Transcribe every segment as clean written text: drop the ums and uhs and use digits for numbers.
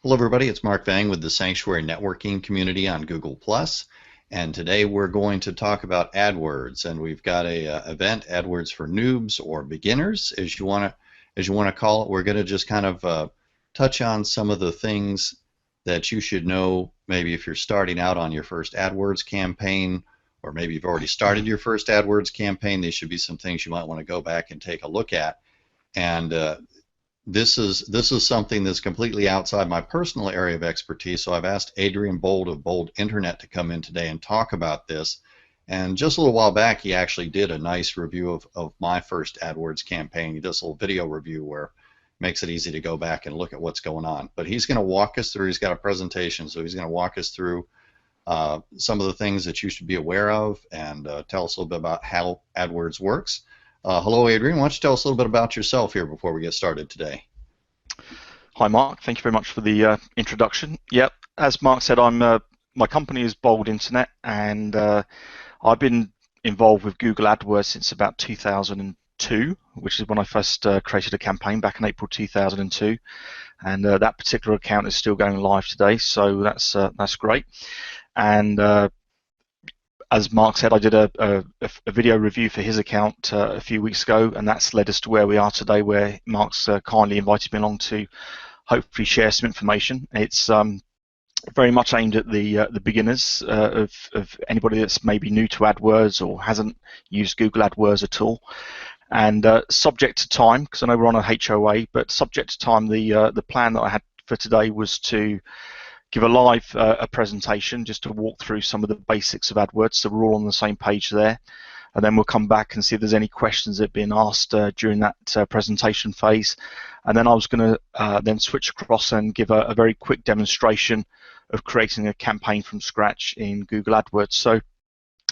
Hello everybody, it's Mark Vang with the Sanctuary Networking community on Google+. And today we're going to talk about AdWords, and we've got a event, AdWords for Noobs or Beginners, as you want to call it. We're going to just kind of touch on some of the things that you should know, maybe if you're starting out on your first AdWords campaign, or maybe you've already started your first AdWords campaign. These should be some things you might want to go back and take a look at. And this is something that's completely outside my personal area of expertise, so I've asked Adrian Bold of Bold Internet to come in today and talk about this. And just a little while back, he actually did a nice review of my first AdWords campaign. He does a little video review where it makes it easy to go back and look at what's going on. But he's going to walk us through, he's got a presentation, so he's going to walk us through some of the things that you should be aware of and tell us a little bit about how AdWords works. Hello, Adrian. Why don't you tell us a little bit about yourself here before we get started today? Hi, Mark. Thank you very much for the introduction. Yep, as Mark said, my company is Bold Internet, and I've been involved with Google AdWords since about 2002, which is when I first created a campaign back in April 2002, and that particular account is still going live today, so that's great. And as Mark said, I did a video review for his account a few weeks ago, and that's led us to where we are today, where Mark's kindly invited me along to hopefully share some information. It's very much aimed at the beginners of anybody that's maybe new to AdWords or hasn't used Google AdWords at all. And subject to time, because I know we're on a HOA, but subject to time, the plan that I had for today was to give a live presentation just to walk through some of the basics of AdWords, so we're all on the same page there. And then we'll come back and see if there's any questions that have been asked during that presentation phase. And then I was going to then switch across and give a very quick demonstration of creating a campaign from scratch in Google AdWords. So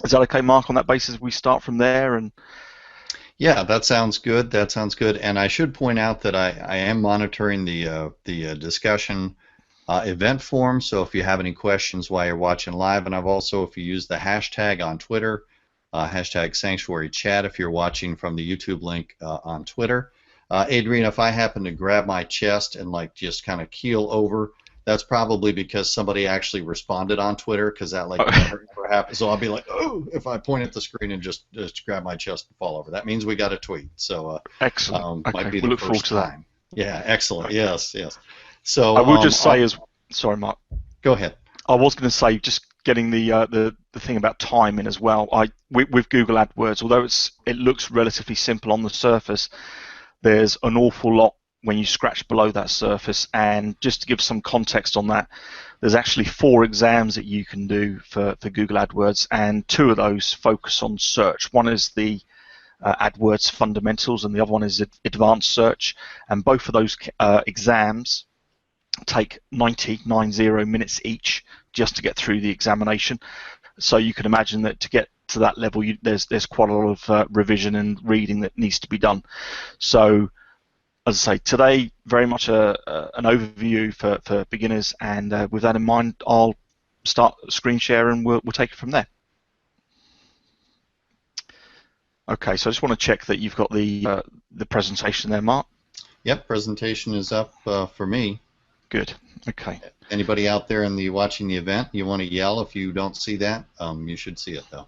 is that okay, Mark, on that basis we start from there? And yeah, that sounds good. That sounds good. And I should point out that I am monitoring the discussion event form, so if you have any questions while you're watching live, and I've also, if you use the hashtag on Twitter, hashtag Sanctuary Chat if you're watching from the YouTube link on Twitter. Adrian, if I happen to grab my chest and like just kind of keel over, that's probably because somebody actually responded on Twitter, because that like never happens. So I'll be like, oh, if I point at the screen and just grab my chest and fall over. That means we got a tweet. So excellent. Okay, might be we'll the look forward first to that. time. Yeah, excellent. Okay. Yes, yes. So I will just say sorry, Mark. Go ahead. I was going to say, just getting the thing about timing as well. With Google AdWords, although it looks relatively simple on the surface, there's an awful lot when you scratch below that surface. And just to give some context on that, there's actually 4 exams that you can do for Google AdWords, and 2 of those focus on search. One is the AdWords fundamentals, and the other one is advanced search. And both of those exams take 90 minutes each just to get through the examination. So you can imagine that to get to that level, there's quite a lot of revision and reading that needs to be done. So as I say, today very much an overview for beginners, and with that in mind, I'll start screen share and we'll take it from there. Okay, so I just want to check that you've got the presentation there, Mark. Yep, presentation is up for me. Good. Okay. Anybody out there watching the event, you want to yell if you don't see that? You should see it though.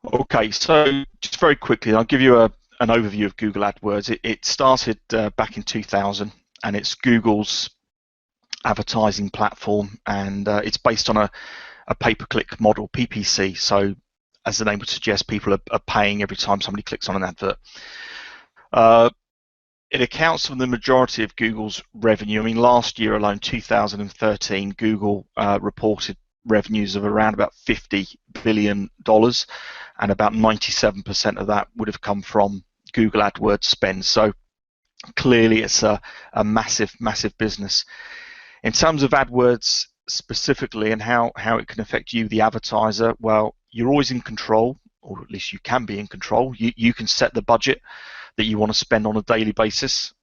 Okay, so just very quickly, I'll give you an overview of Google AdWords. It started back in 2000, and it's Google's advertising platform, and it's based on a pay-per-click model, PPC. So as the name would suggest, people are paying every time somebody clicks on an advert. It accounts for the majority of Google's revenue. I mean, last year alone, 2013, Google reported revenues of around about $50 billion, and about 97% of that would have come from Google AdWords spend. So clearly it's a massive, massive business. In terms of AdWords specifically and how it can affect you, the advertiser, well, you're always in control, or at least you can be in control. You can set the budget that you want to spend on a daily basis.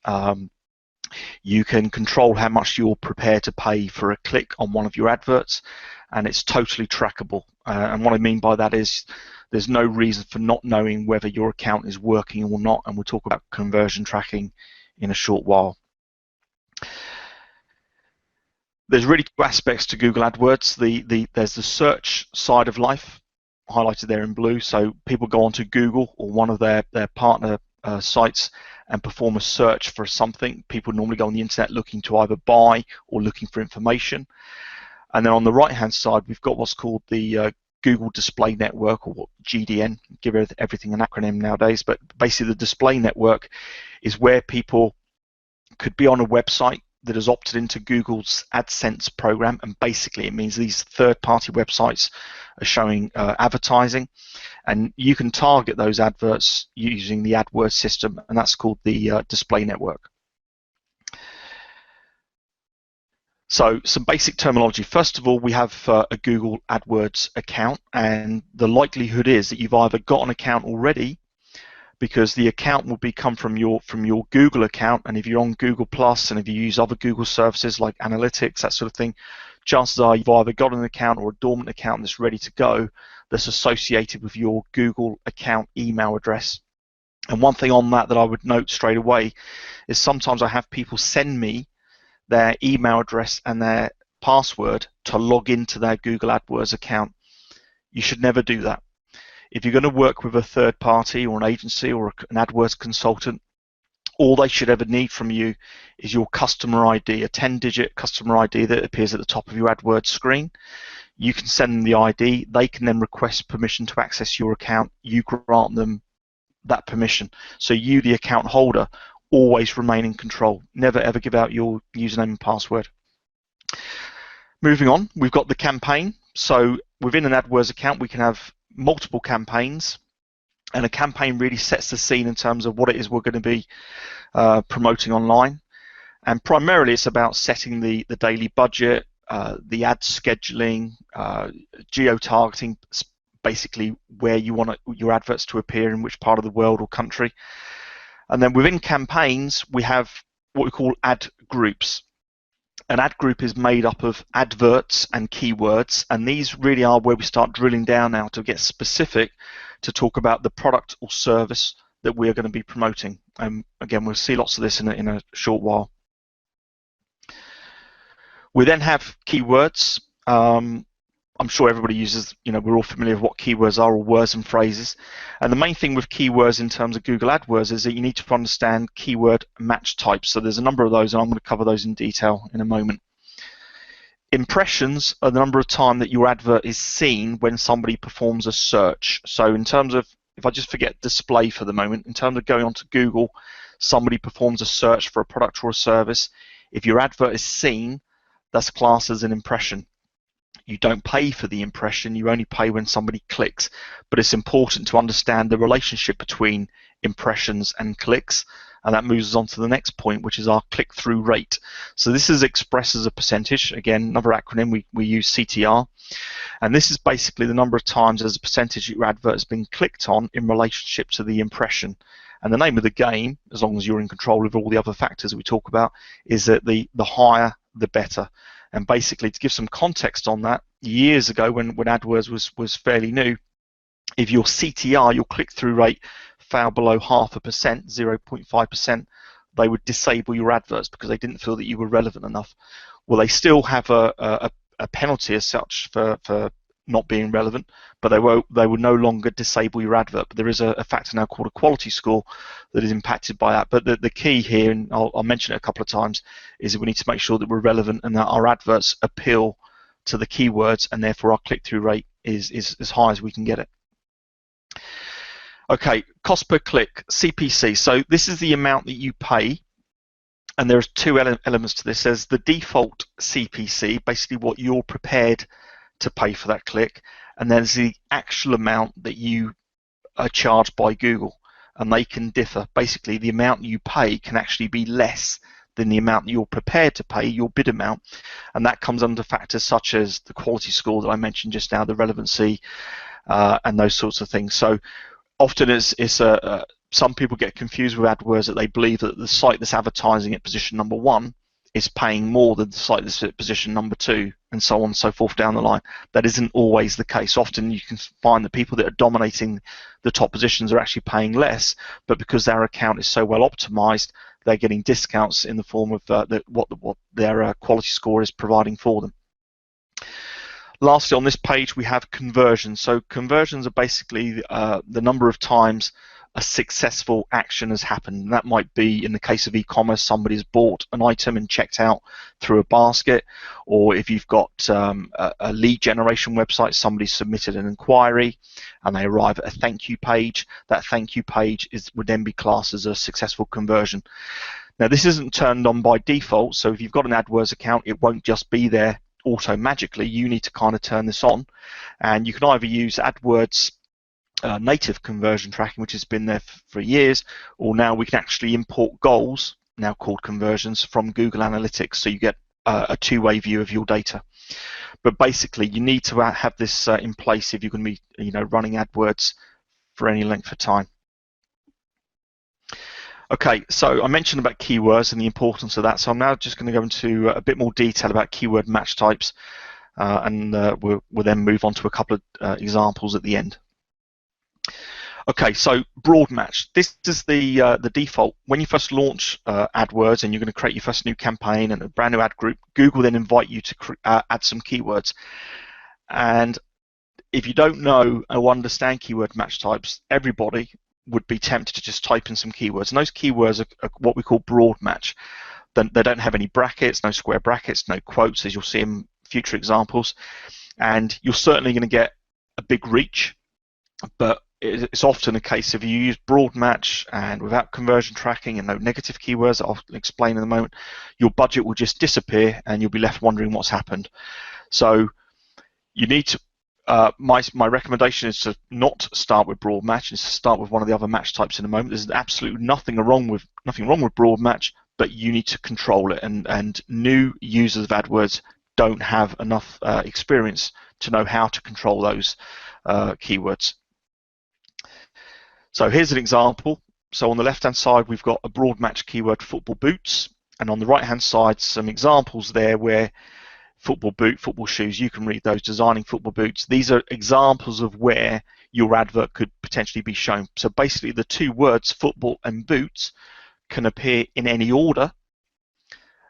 You can control how much you're prepared to pay for a click on one of your adverts, and it's totally trackable. And what I mean by that is there's no reason for not knowing whether your account is working or not, and we'll talk about conversion tracking in a short while. There's really two aspects to Google AdWords. There's the search side of life, highlighted there in blue. So people go onto Google or one of their partner sites and perform a search for something. People normally go on the internet looking to either buy or looking for information. And then on the right-hand side, we've got what's called the Google Display Network, or GDN. Give everything an acronym nowadays, but basically the display network is where people could be on a website that has opted into Google's AdSense program, and basically it means these third-party websites are showing advertising, and you can target those adverts using the AdWords system, and that's called the display network. So some basic terminology. First of all, we have a Google AdWords account, and the likelihood is that you've either got an account already, because the account will come from your Google account, and if you're on Google Plus and if you use other Google services like Analytics, that sort of thing, chances are you've either got an account or a dormant account that's ready to go that's associated with your Google account email address. And one thing on that I would note straight away is sometimes I have people send me their email address and their password to log into their Google AdWords account. You should never do that. If you're going to work with a third party or an agency or an AdWords consultant, all they should ever need from you is your customer ID, a 10-digit customer ID that appears at the top of your AdWords screen. You can send them the ID. They can then request permission to access your account. You grant them that permission. So you, the account holder, always remain in control. Never ever give out your username and password. Moving on, we've got the campaign. So within an AdWords account, we can have multiple campaigns, and a campaign really sets the scene in terms of what it is we're going to be promoting online. And primarily it's about setting the daily budget, the ad scheduling, geo-targeting, basically where you want your adverts to appear in which part of the world or country. And then within campaigns we have what we call ad groups. An ad group is made up of adverts and keywords, and these really are where we start drilling down now to get specific to talk about the product or service that we are going to be promoting. Again, we'll see lots of this in a short while. We then have keywords. I'm sure everybody uses, we're all familiar with what keywords are, or words and phrases. And the main thing with keywords in terms of Google AdWords is that you need to understand keyword match types. So there's a number of those, and I'm going to cover those in detail in a moment. Impressions are the number of times that your advert is seen when somebody performs a search. So in terms of, if I just forget display for the moment, in terms of going onto Google, somebody performs a search for a product or a service. If your advert is seen, that's classed as an impression. You don't pay for the impression, you only pay when somebody clicks. But it's important to understand the relationship between impressions and clicks, and that moves us on to the next point, which is our click-through rate. So this is expressed as a percentage. Again, another acronym, we use CTR, and this is basically the number of times as a percentage your advert has been clicked on in relationship to the impression. And the name of the game, as long as you're in control of all the other factors that we talk about, is that the higher the better. And basically, to give some context on that, years ago when AdWords was fairly new, if your CTR, your click-through rate, fell below 0.5%, 0.5%, they would disable your adverts because they didn't feel that you were relevant enough. Well, they still have a penalty as such for not being relevant, but they will no longer disable your advert. But there is a factor now called a quality score that is impacted by that. But the key here, and I'll mention it a couple of times, is that we need to make sure that we're relevant and that our adverts appeal to the keywords, and therefore our click-through rate is as high as we can get it. Okay, cost per click, CPC. So this is the amount that you pay, and there's two elements to this. There's the default CPC, basically what you're prepared to pay for that click, and there's the actual amount that you are charged by Google, and they can differ. Basically, the amount you pay can actually be less than the amount that you're prepared to pay, your bid amount, and that comes under factors such as the quality score that I mentioned just now, the relevancy, and those sorts of things. So often some people get confused with AdWords, that they believe that the site that's advertising at position number 1 is paying more than the site that's at position number 2, and so on and so forth down the line. That isn't always the case. Often you can find that people that are dominating the top positions are actually paying less, but because their account is so well optimized, they're getting discounts in the form of what their quality score is providing for them. Lastly, on this page, we have conversions. So conversions are basically the number of times a successful action has happened. And that might be, in the case of e-commerce, somebody's bought an item and checked out through a basket, or if you've got a lead generation website, somebody submitted an inquiry and they arrive at a thank you page. That thank you page would then be classed as a successful conversion. Now, this isn't turned on by default, so if you've got an AdWords account, it won't just be there auto magically. You need to kind of turn this on, and you can either use AdWords native conversion tracking, which has been there for years, or now we can actually import goals, now called conversions, from Google Analytics, so you get a two-way view of your data. But basically, you need to have this in place if you're going to be, running AdWords for any length of time. Okay, so I mentioned about keywords and the importance of that, so I'm now just going to go into a bit more detail about keyword match types, and we'll then move on to a couple of examples at the end. Okay, so broad match. This is the default. When you first launch AdWords and you're going to create your first new campaign and a brand new ad group, Google then invite you to add some keywords. And if you don't know or understand keyword match types, everybody would be tempted to just type in some keywords. And those keywords are what we call broad match. They don't have any brackets, no square brackets, no quotes, as you'll see in future examples. And you're certainly going to get a big reach, but it's often a case if you use broad match and without conversion tracking and no negative keywords, I'll explain in a moment, your budget will just disappear and you'll be left wondering what's happened. So you need to, my recommendation is to not start with broad match, is to start with one of the other match types in a moment. There's absolutely nothing wrong with broad match, but you need to control it, and new users of AdWords don't have enough experience to know how to control those keywords. So here's an example. So on the left hand side we've got a broad match keyword football boots, and on the right hand side some examples there where football boot, football shoes, you can read those, designing football boots. These are examples of where your advert could potentially be shown. So basically the two words football and boots can appear in any order,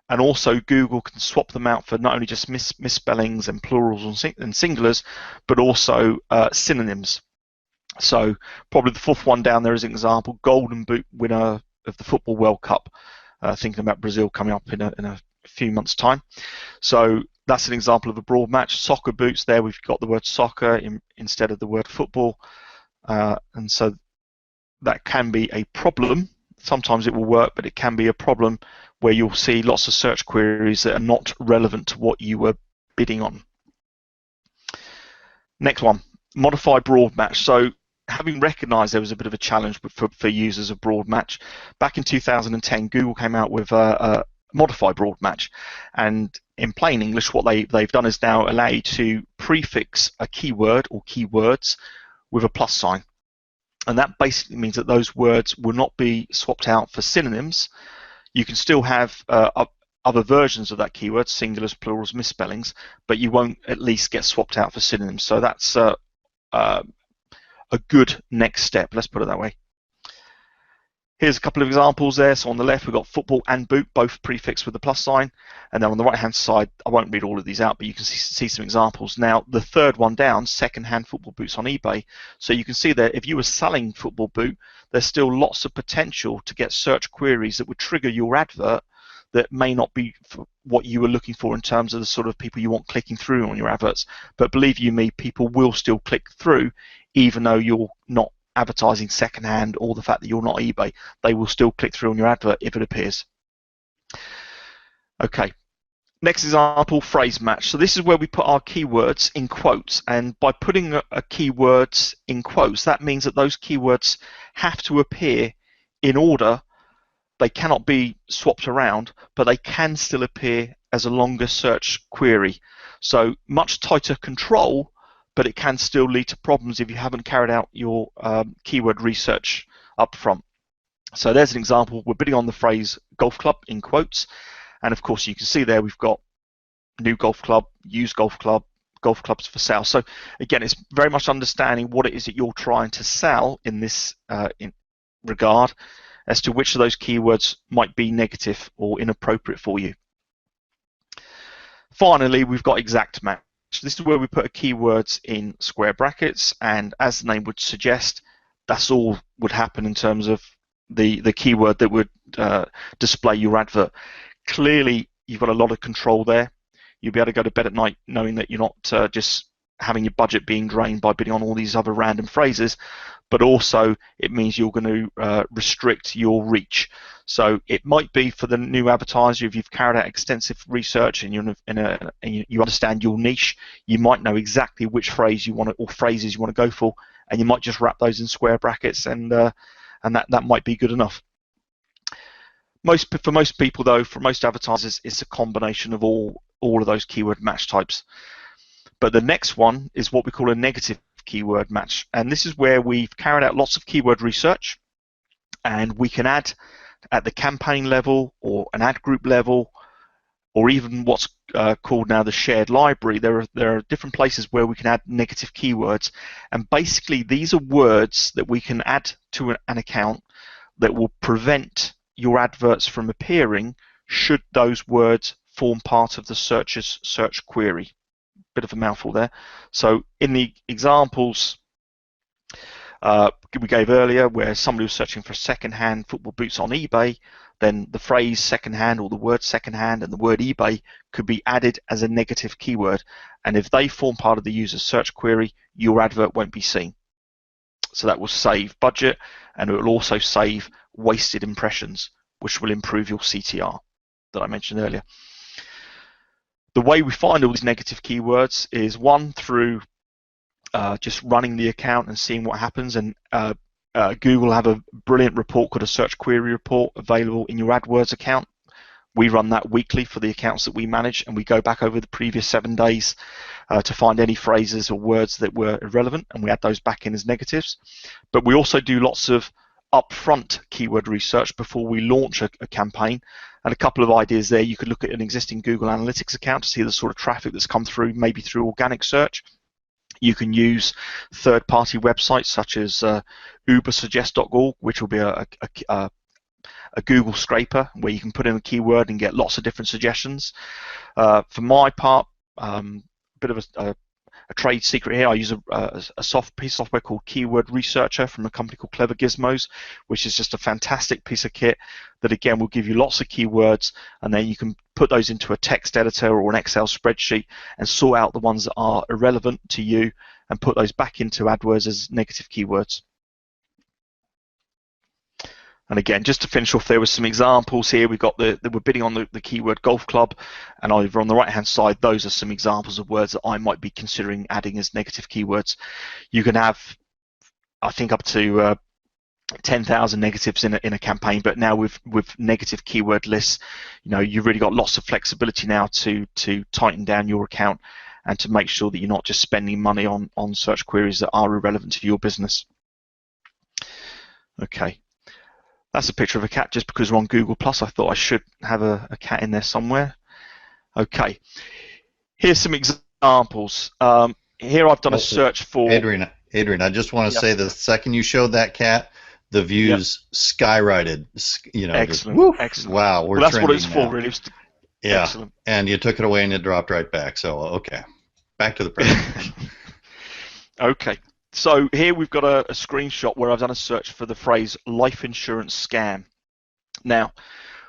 and also Google can swap them out for not only just misspellings and plurals and singulars, but also synonyms. So probably the fourth one down there is an example, golden boot winner of the Football World Cup, thinking about Brazil coming up in a few months' time. So that's an example of a broad match. Soccer boots, there we've got the word soccer instead of the word football, and so that can be a problem. Sometimes it will work, but it can be a problem where you'll see lots of search queries that are not relevant to what you were bidding on. Next one, modify broad match. So having recognized there was a bit of a challenge for users of broad match, back in 2010 Google came out with a modify broad match, and in plain English what they've done is now allow you to prefix a keyword or keywords with a plus sign, and that basically means that those words will not be swapped out for synonyms. You can still have other versions of that keyword, singulars, plurals, misspellings, but you won't at least get swapped out for synonyms. So that's a good next step, let's put it that way. Here's a couple of examples there. So on the left we've got football and boot, both prefixed with the plus sign, and then on the right hand side, I won't read all of these out, but you can see some examples. Now the third one down, second-hand football boots on eBay. So you can see that if you were selling football boot, there's still lots of potential to get search queries that would trigger your advert that may not be what you were looking for in terms of the sort of people you want clicking through on your adverts. But believe you me, people will still click through even though you're not advertising secondhand, or the fact that you're not eBay. They will still click through on your advert if it appears. Okay, next example, phrase match. So this is where we put our keywords in quotes, and by putting a keywords in quotes, that means that those keywords have to appear in order. They cannot be swapped around, but they can still appear as a longer search query. So much tighter control, but it can still lead to problems if you haven't carried out your keyword research up front. So there's an example. We're bidding on the phrase golf club in quotes, And of course, you can see there we've got new golf club, used golf club, golf clubs for sale. So again, it's very much understanding what it is that you're trying to sell in this regard as to which of those keywords might be negative or inappropriate for you. Finally, we've got exact match. This is where we put keywords in square brackets, and as the name would suggest, that's all would happen in terms of the keyword that would display your advert. Clearly, you've got a lot of control there. You'll be able to go to bed at night knowing that you're not just having your budget being drained by bidding on all these other random phrases, but also it means you're going to restrict your reach. So it might be for the new advertiser, if you've carried out extensive research and you understand your niche, you might know exactly which phrase you want to, or phrases you want to go for, and you might just wrap those in square brackets, and that might be good enough. For most people, though, for most advertisers, it's a combination of all of those keyword match types. But the next one is what we call a negative keyword match, and this is where we've carried out lots of keyword research, and we can add at the campaign level or an ad group level, or even what's called now the shared library. There are different places where we can add negative keywords, and basically these are words that we can add to an account that will prevent your adverts from appearing should those words form part of the searcher's search query. Bit of a mouthful there. So in the examples we gave earlier, where somebody was searching for second-hand football boots on eBay, then the phrase second-hand or the word second-hand and the word eBay could be added as a negative keyword, and if they form part of the user's search query, your advert won't be seen. So that will save budget, and it will also save wasted impressions, which will improve your CTR that I mentioned earlier. The way we find all these negative keywords is, one, through just running the account and seeing what happens, and Google have a brilliant report called a search query report available in your AdWords account. We run that weekly for the accounts that we manage, and we go back over the previous 7 days to find any phrases or words that were irrelevant, and we add those back in as negatives. But we also do lots of upfront keyword research before we launch a campaign, and a couple of ideas there. You could look at an existing Google Analytics account to see the sort of traffic that's come through, maybe through organic search. You can use third-party websites such as ubersuggest.org, which will be a Google scraper where you can put in a keyword and get lots of different suggestions. For my part, a bit of a trade secret here, I use a piece of software called Keyword Researcher from a company called Clever Gizmos, which is just a fantastic piece of kit that again will give you lots of keywords, and then you can put those into a text editor or an Excel spreadsheet and sort out the ones that are irrelevant to you and put those back into AdWords as negative keywords. And again, just to finish off, there were some examples here. We've got we're bidding on the keyword golf club, and over on the right hand side, those are some examples of words that I might be considering adding as negative keywords. You can have, I think, up to 10,000 negatives in a campaign, but now with negative keyword lists, you've really got lots of flexibility now to tighten down your account and to make sure that you're not just spending money on search queries that are irrelevant to your business. Okay. That's a picture of a cat. Just because we're on Google Plus, I thought I should have a cat in there somewhere. Okay, here's some examples. Here I've done a search for Adrian. I just want to say, the second you showed that cat, the views skyrocketed. Excellent, excellent. Wow, we're that's what it's now. for, really. Yeah, excellent. And you took it away and it dropped right back. So okay, back to the presentation. Okay. So here we've got a screenshot where I've done a search for the phrase life insurance scam. Now,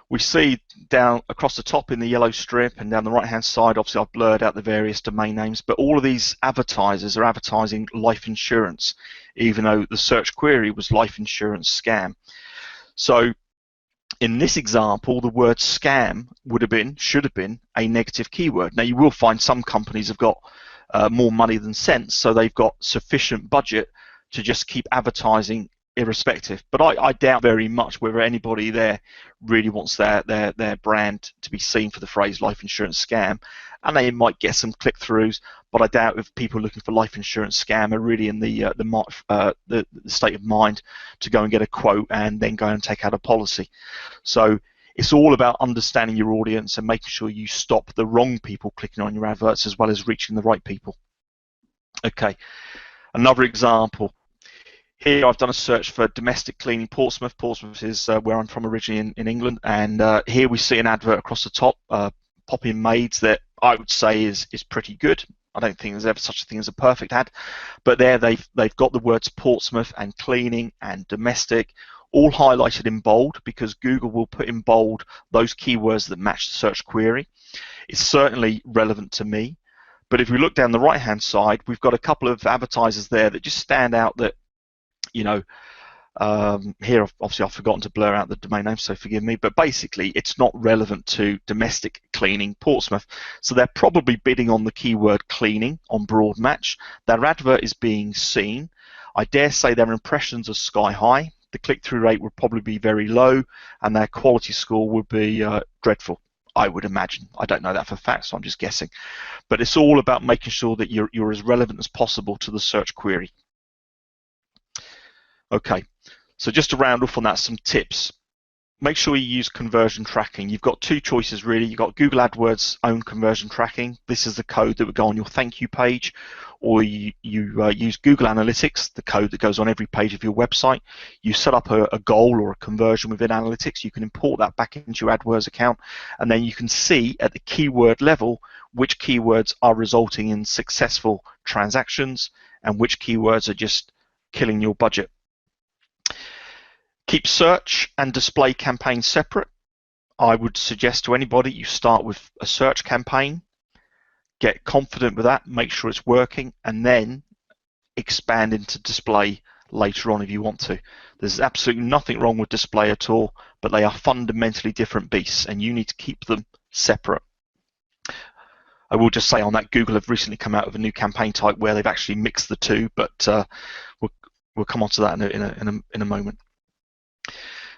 we see down across the top in the yellow strip and down the right-hand side, obviously I've blurred out the various domain names, but all of these advertisers are advertising life insurance, even though the search query was life insurance scam. So in this example, the word scam should have been a negative keyword. Now, you will find some companies have got more money than sense, so they've got sufficient budget to just keep advertising irrespective. But I doubt very much whether anybody there really wants their brand to be seen for the phrase life insurance scam, and they might get some click-throughs, but I doubt if people looking for life insurance scam are really in the state of mind to go and get a quote and then go and take out a policy. So It's all about understanding your audience and making sure you stop the wrong people clicking on your adverts as well as reaching the right people. Okay, another example. Here I've done a search for domestic cleaning Portsmouth. Portsmouth is where I'm from originally in England, and here we see an advert across the top, pop-in maids, that I would say is pretty good. I don't think there's ever such a thing as a perfect ad, but there they've got the words Portsmouth and cleaning and domestic all highlighted in bold, because Google will put in bold those keywords that match the search query. It's certainly relevant to me, but if we look down the right hand side, we've got a couple of advertisers there that just stand out that, you know, here obviously I've forgotten to blur out the domain name, so forgive me, but basically it's not relevant to domestic cleaning Portsmouth, so they're probably bidding on the keyword cleaning on broad match. Their advert is being seen. I dare say their impressions are sky high. The click-through rate would probably be very low, and their quality score would be dreadful, I would imagine. I don't know that for a fact, so I'm just guessing. But it's all about making sure that you're as relevant as possible to the search query. Okay, so just to round off on that, some tips. Make sure you use conversion tracking. You've got two choices really. You've got Google AdWords own conversion tracking. This is the code that would go on your thank you page, or you use Google Analytics, the code that goes on every page of your website. You set up a goal or a conversion within Analytics. You can import that back into your AdWords account, and then you can see at the keyword level which keywords are resulting in successful transactions and which keywords are just killing your budget. Keep search and display campaigns separate. I would suggest to anybody you start with a search campaign, get confident with that, make sure it's working, and then expand into display later on if you want to. There's absolutely nothing wrong with display at all, but they are fundamentally different beasts, and you need to keep them separate. I will just say on that, Google have recently come out with a new campaign type where they've actually mixed the two, but we'll come on to that in a moment.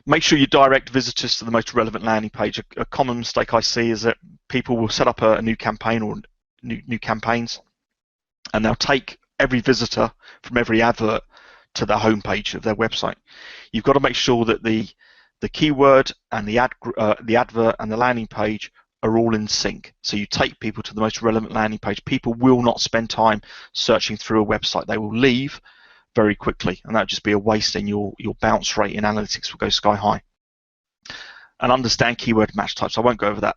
Make sure you direct visitors to the most relevant landing page. A common mistake I see is that people will set up a new campaign or new campaigns, and they'll take every visitor from every advert to the homepage of their website. You've got to make sure that the keyword and the advert and the landing page are all in sync. So you take people to the most relevant landing page. People will not spend time searching through a website. They will leave very quickly, and that would just be a waste, and your bounce rate in analytics will go sky high. And understand keyword match types. I won't go over that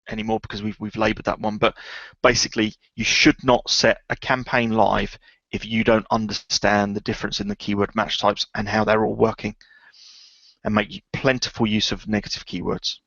anymore because we've laboured that one, but basically you should not set a campaign live if you don't understand the difference in the keyword match types and how they're all working, and make plentiful use of negative keywords.